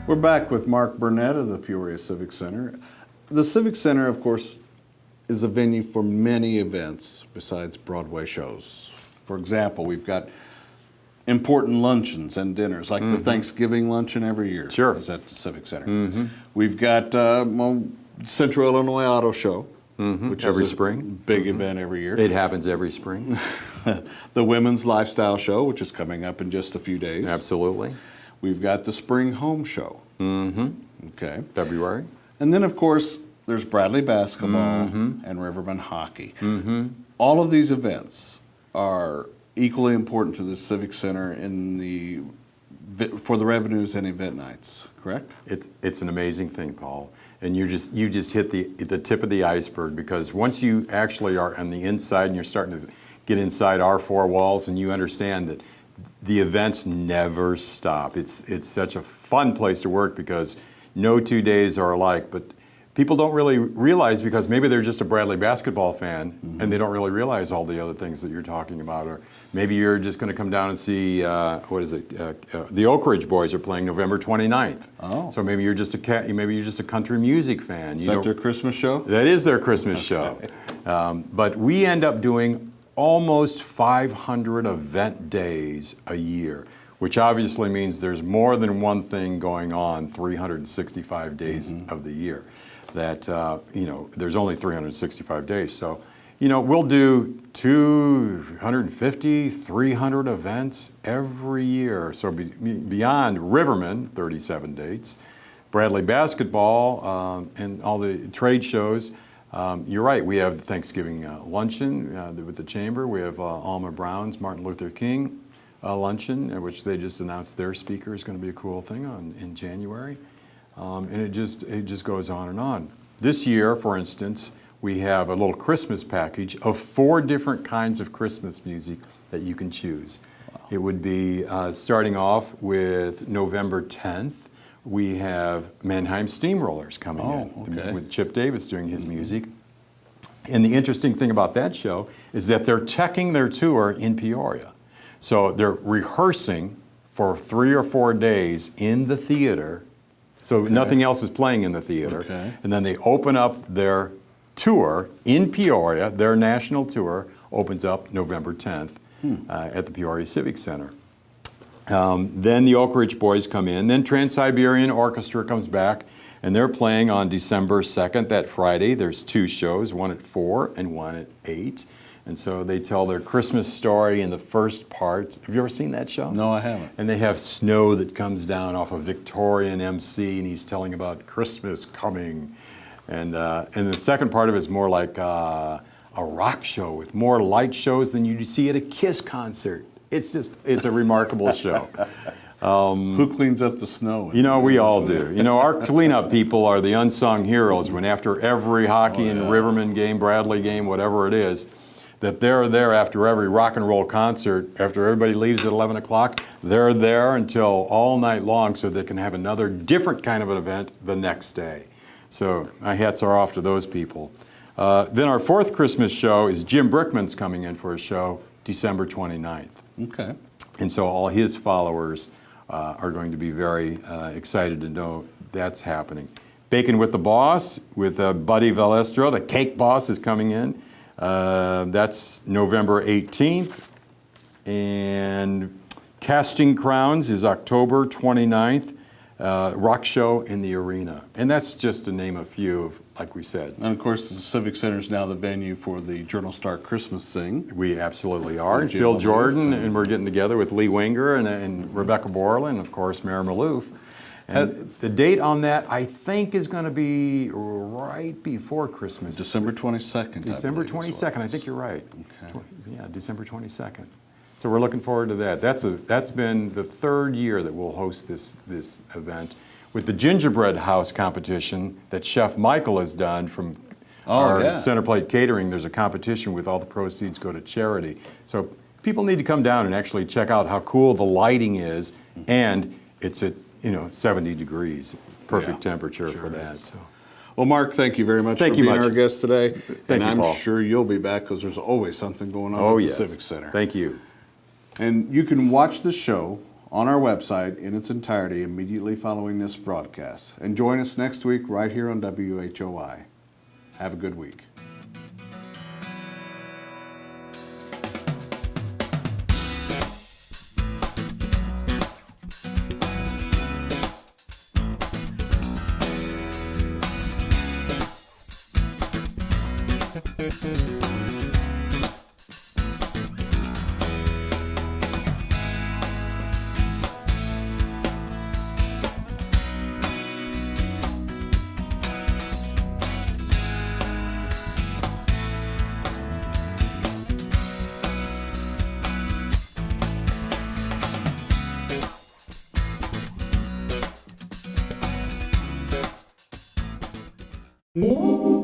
We're back with Marc Burnett of the Peoria Civic Center. The Civic Center, of course, is a venue for many events besides Broadway shows. For example, we've got important luncheons and dinners, like the Thanksgiving luncheon every year. Sure. Is at the Civic Center. We've got Central Illinois Auto Show, which Every is a spring. big event every year. It happens every spring. The Women's Lifestyle Show, which is coming up in just a few days. Absolutely. We've got the Spring Home Show. Okay. February. And then, of course, there's Bradley basketball and Rivermen hockey. All of these events are equally important to the Civic Center for the revenues and event nights, correct? It's an amazing thing, Paul. And you just hit the tip of the iceberg, because once you actually are on the inside and you're starting to get inside our four walls and you understand that the events never stop. It's such a fun place to work because no 2 days are alike. But people don't really realize, because maybe they're just a Bradley basketball fan and they don't really realize all the other things that you're talking about. Or maybe you're just going to come down and see, the Oak Ridge Boys are playing November 29th. Oh. So maybe you're just a country music fan. Is that their Christmas show? That is their Christmas show. But we end up doing almost 500 event days a year, which obviously means there's more than one thing going on 365 days of the year. That, there's only 365 days. So, we'll do 250, 300 events every year. So beyond Rivermen, 37 dates, Bradley basketball, and all the trade shows. You're right, we have Thanksgiving luncheon with the Chamber. We have Alma Brown's Martin Luther King luncheon, which they just announced their speaker is going to be a cool thing in January. And it just goes on and on. This year, for instance, we have a little Christmas package of 4 different kinds of Christmas music that you can choose. Wow. It would be starting off with November 10th. We have Mannheim Steamrollers coming in with Chip Davis doing his music. And the interesting thing about that show is that they're teching their tour in Peoria. So they're rehearsing for 3 or 4 days in the theater. So nothing else is playing in the theater. And then they open up their tour in Peoria. Their national tour opens up November 10th at the Peoria Civic Center. Then the Oak Ridge Boys come in. Then Trans-Siberian Orchestra comes back, and they're playing on December 2nd, that Friday. There's 2 shows, one at 4 and one at 8. And so they tell their Christmas story in the first part. Have you ever seen that show? No, I haven't. And they have snow that comes down off a Victorian MC, and he's telling about Christmas coming. And the second part of it is more like a rock show with more light shows than you see at a Kiss concert. It's a remarkable show. Who cleans up the snow? We all do. Our cleanup people are the unsung heroes when after every hockey and Rivermen game, Bradley game, whatever it is, that they're there after every rock and roll concert, after everybody leaves at 11 o'clock, they're there until all night long so they can have another different kind of an event the next day. So my hats are off to those people. Then our 4th Christmas show is Jim Brickman's coming in for a show December 29th. Okay. And so all his followers are going to be very excited to know that's happening. Baking with the Boss with Buddy Valestro, the cake boss, is coming in. That's November 18th. And Casting Crowns is October 29th. Rock show in the arena. And that's just to name a few, like we said. And of course, the Civic Center is now the venue for the Journal Star Christmas Sing. We absolutely are. And Phil Jordan, and we're getting together with Lee Wenger and Rebecca Borland, and of course, Mayor Maloof. And the date on that, I think, is going to be right before Christmas. December 22nd. December 22nd. I think you're right. Okay. Yeah, December 22nd. So we're looking forward to that. That's been the 3rd year that we'll host this event with the gingerbread house competition that Chef Michael has done from our Center Plate Catering. There's a competition with all the proceeds go to charity. So people need to come down and actually check out how cool the lighting is, and it's at 70 degrees, perfect temperature for that. So. Well, Marc, thank you very much for being our guest today. Thank you, Paul. I'm sure you'll be back because there's always something going on at the Civic Center. Thank you. And you can watch the show on our website in its entirety immediately following this broadcast. And join us next week right here on WHOI. Have a good week. Música